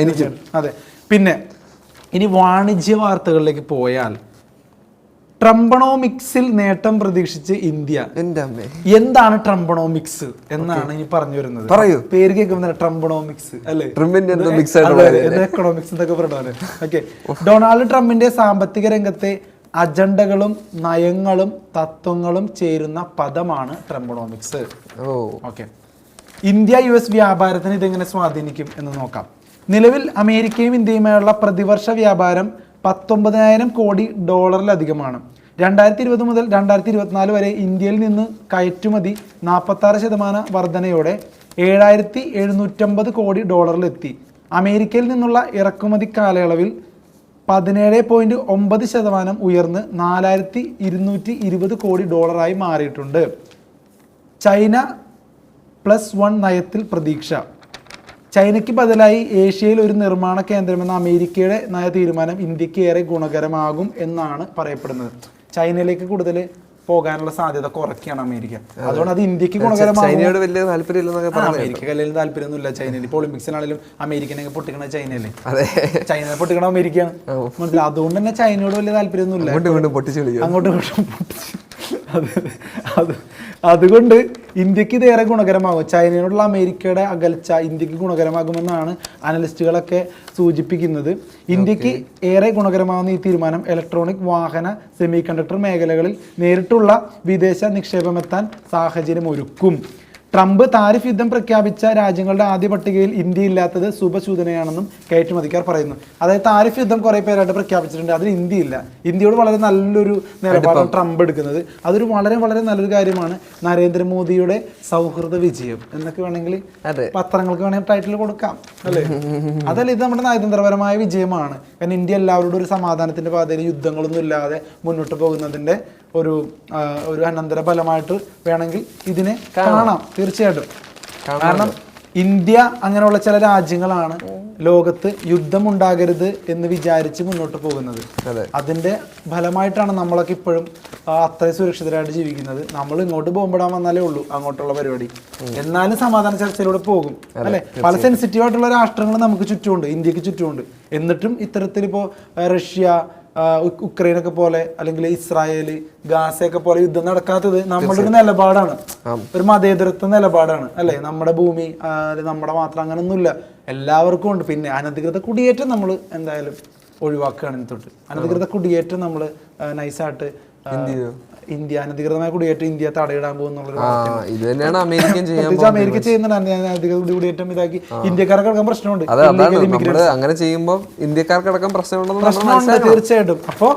എനിക്ക് അതെ. പിന്നെ ഇനി വാണിജ്യ വാർത്തകളിലേക്ക് പോയാൽ ട്രംബണോമിക്സിൽ നേട്ടം പ്രതീക്ഷിച്ച് ഇന്ത്യ. എന്താണ് ട്രംബണോമിക്സ് എന്നാണ് ഇനി പറഞ്ഞു വരുന്നത്. പറയൂ. പേര് കേൾക്കുമ്പോൾ ട്രംബണോമിക്സ് അല്ലേ, എക്കണോമിക്സ് എന്നൊക്കെ പറഞ്ഞാല്. ഓക്കെ, ഡൊണാൾഡ് ട്രംപിന്റെ സാമ്പത്തിക രംഗത്തെ അജണ്ടകളും നയങ്ങളും തത്വങ്ങളും ചേരുന്ന പദമാണ് ട്രംബണോമിക്സ്. ഓക്കെ, ഇന്ത്യ US വ്യാപാരത്തിന് ഇതെങ്ങനെ സ്വാധീനിക്കും എന്ന് നോക്കാം. നിലവിൽ അമേരിക്കയും ഇന്ത്യയുമായുള്ള പ്രതിവർഷ വ്യാപാരം 19,000 കോടി ഡോളറിലധികമാണ്. 2020 മുതൽ 2024 വരെ ഇന്ത്യയിൽ നിന്ന് കയറ്റുമതി 46% വർധനയോടെ 7,750 കോടി ഡോളറിലെത്തി. അമേരിക്കയിൽ നിന്നുള്ള ഇറക്കുമതി കാലയളവിൽ 17.9% ഉയർന്ന് 4,220 കോടി ഡോളറായി മാറിയിട്ടുണ്ട്. ചൈന +1 നയത്തിൽ പ്രതീക്ഷ. ചൈനയ്ക്ക് ബദലായി ഏഷ്യയിൽ ഒരു നിർമ്മാണ കേന്ദ്രമെന്ന അമേരിക്കയുടെ നയ തീരുമാനം ഇന്ത്യക്ക് ഏറെ ഗുണകരമാകും എന്നാണ് പറയപ്പെടുന്നത്. ചൈനയിലേക്ക് കൂടുതൽ പോകാനുള്ള സാധ്യത കുറയ്ക്കുകയാണ് അമേരിക്ക. അതുകൊണ്ട് അത് ഇന്ത്യക്ക് ഗുണകരമാകും. ചൈനയോട് വലിയ താല്പര്യമില്ലെന്നൊക്കെ അമേരിക്ക കല്ലിൽ താല്പര്യമൊന്നുമില്ല ചൈനയിൽ. ഇപ്പോൾ ഒളിമ്പിക്സിനാണെങ്കിലും അമേരിക്കനെ പൊട്ടിക്കണ ചൈനയല്ലേ, ചൈനയെ പൊട്ടിക്കണ അമേരിക്കയാണ്. അതുകൊണ്ട് തന്നെ ചൈനയോട് വലിയ താല്പര്യമൊന്നുമില്ല, അങ്ങോട്ടും അതുകൊണ്ട് ഇന്ത്യക്ക് ഇതേറെ ഗുണകരമാകും. ചൈനയോടുള്ള അമേരിക്കയുടെ അകൽച്ച ഇന്ത്യക്ക് ഗുണകരമാകുമെന്നാണ് അനലിസ്റ്റുകളൊക്കെ സൂചിപ്പിക്കുന്നത്. ഇന്ത്യക്ക് ഏറെ ഗുണകരമാകുന്ന ഈ തീരുമാനം ഇലക്ട്രോണിക്, വാഹന, സെമി കണ്ടക്ടർ മേഖലകളിൽ നേരിട്ടുള്ള വിദേശ നിക്ഷേപമെത്താൻ സാഹചര്യം ഒരുക്കും. ട്രംപ് താരിഫ് യുദ്ധം പ്രഖ്യാപിച്ച രാജ്യങ്ങളുടെ ആദ്യ പട്ടികയിൽ ഇന്ത്യ ഇല്ലാത്തത് ശുഭസൂചനയാണെന്നും കയറ്റുമതിക്കാർ പറയുന്നു. അതായത് താരിഫ് യുദ്ധം കുറെ പേരായിട്ട് പ്രഖ്യാപിച്ചിട്ടുണ്ട്, അതിൽ ഇന്ത്യ ഇല്ല. ഇന്ത്യയോട് വളരെ നല്ലൊരു നിലപാടാണ് ട്രംപ് എടുക്കുന്നത്. അതൊരു വളരെ വളരെ നല്ലൊരു കാര്യമാണ്. നരേന്ദ്രമോദിയുടെ സൗഹൃദ വിജയം എന്നൊക്കെ വേണമെങ്കിൽ പത്രങ്ങൾക്ക് വേണമെങ്കിൽ ടൈറ്റിൽ കൊടുക്കാം അല്ലേ. അതല്ല, ഇത് നമ്മുടെ നയതന്ത്രപരമായ വിജയമാണ്. കാരണം ഇന്ത്യ എല്ലാവരോടും ഒരു സമാധാനത്തിന്റെ പാതയിൽ യുദ്ധങ്ങളൊന്നും ഇല്ലാതെ മുന്നോട്ട് പോകുന്നതിന്റെ ഒരു അനന്തര ഫലമായിട്ട് വേണമെങ്കിൽ ഇതിനെ കാണാം തീർച്ചയായിട്ടും. കാരണം ഇന്ത്യ അങ്ങനെയുള്ള ചില രാജ്യങ്ങളാണ് ലോകത്ത് യുദ്ധം ഉണ്ടാകരുത് എന്ന് വിചാരിച്ച് മുന്നോട്ട് പോകുന്നത്. അതിന്റെ ഫലമായിട്ടാണ് നമ്മളൊക്കെ ഇപ്പോഴും അത്രയും സുരക്ഷിതരായിട്ട് ജീവിക്കുന്നത്. നമ്മൾ ഇങ്ങോട്ട് ബോംബിടാൻ വന്നാലേ ഉള്ളൂ അങ്ങോട്ടുള്ള പരിപാടി. എന്നാലും സമാധാന ചർച്ചയിലൂടെ പോകും അല്ലെ. പല സെൻസിറ്റീവ് ആയിട്ടുള്ള രാഷ്ട്രങ്ങൾ നമുക്ക് ചുറ്റുമുണ്ട്, ഇന്ത്യക്ക് ചുറ്റുമുണ്ട്. എന്നിട്ടും ഇത്തരത്തിലിപ്പോ റഷ്യ, ഉക്രൈനൊക്കെ പോലെ അല്ലെങ്കിൽ ഇസ്രായേല്, ഗാസയൊക്കെ പോലെ യുദ്ധം നടക്കാത്തത് നമ്മുടെ ഒരു നിലപാടാണ്, ഒരു മതേതരത്വ നിലപാടാണ് അല്ലെ. നമ്മുടെ ഭൂമി നമ്മുടെ മാത്രം അങ്ങനൊന്നുമില്ല, എല്ലാവർക്കും ഉണ്ട്. പിന്നെ അനധികൃത കുടിയേറ്റം നമ്മൾ എന്തായാലും ഒഴിവാക്കുകയാണ്. തൊട്ട് അനധികൃത കുടിയേറ്റം നമ്മൾ നൈസായിട്ട് ഇന്ത്യ അനധികൃതമായ കുടിയേറ്റം ഇന്ത്യ തടയിടാൻ പോകുന്നുള്ളൊരു അമേരിക്ക ചെയ്യുന്നുണ്ട്. അനധികൃത കുടിയേറ്റം ഇതാക്കി ഇന്ത്യക്കാർക്കടക്കം പ്രശ്നമുണ്ട്. അങ്ങനെ ചെയ്യുമ്പോൾ ഇന്ത്യക്കാർക്കടക്കം പ്രശ്നമുണ്ട് തീർച്ചയായിട്ടും. അപ്പോ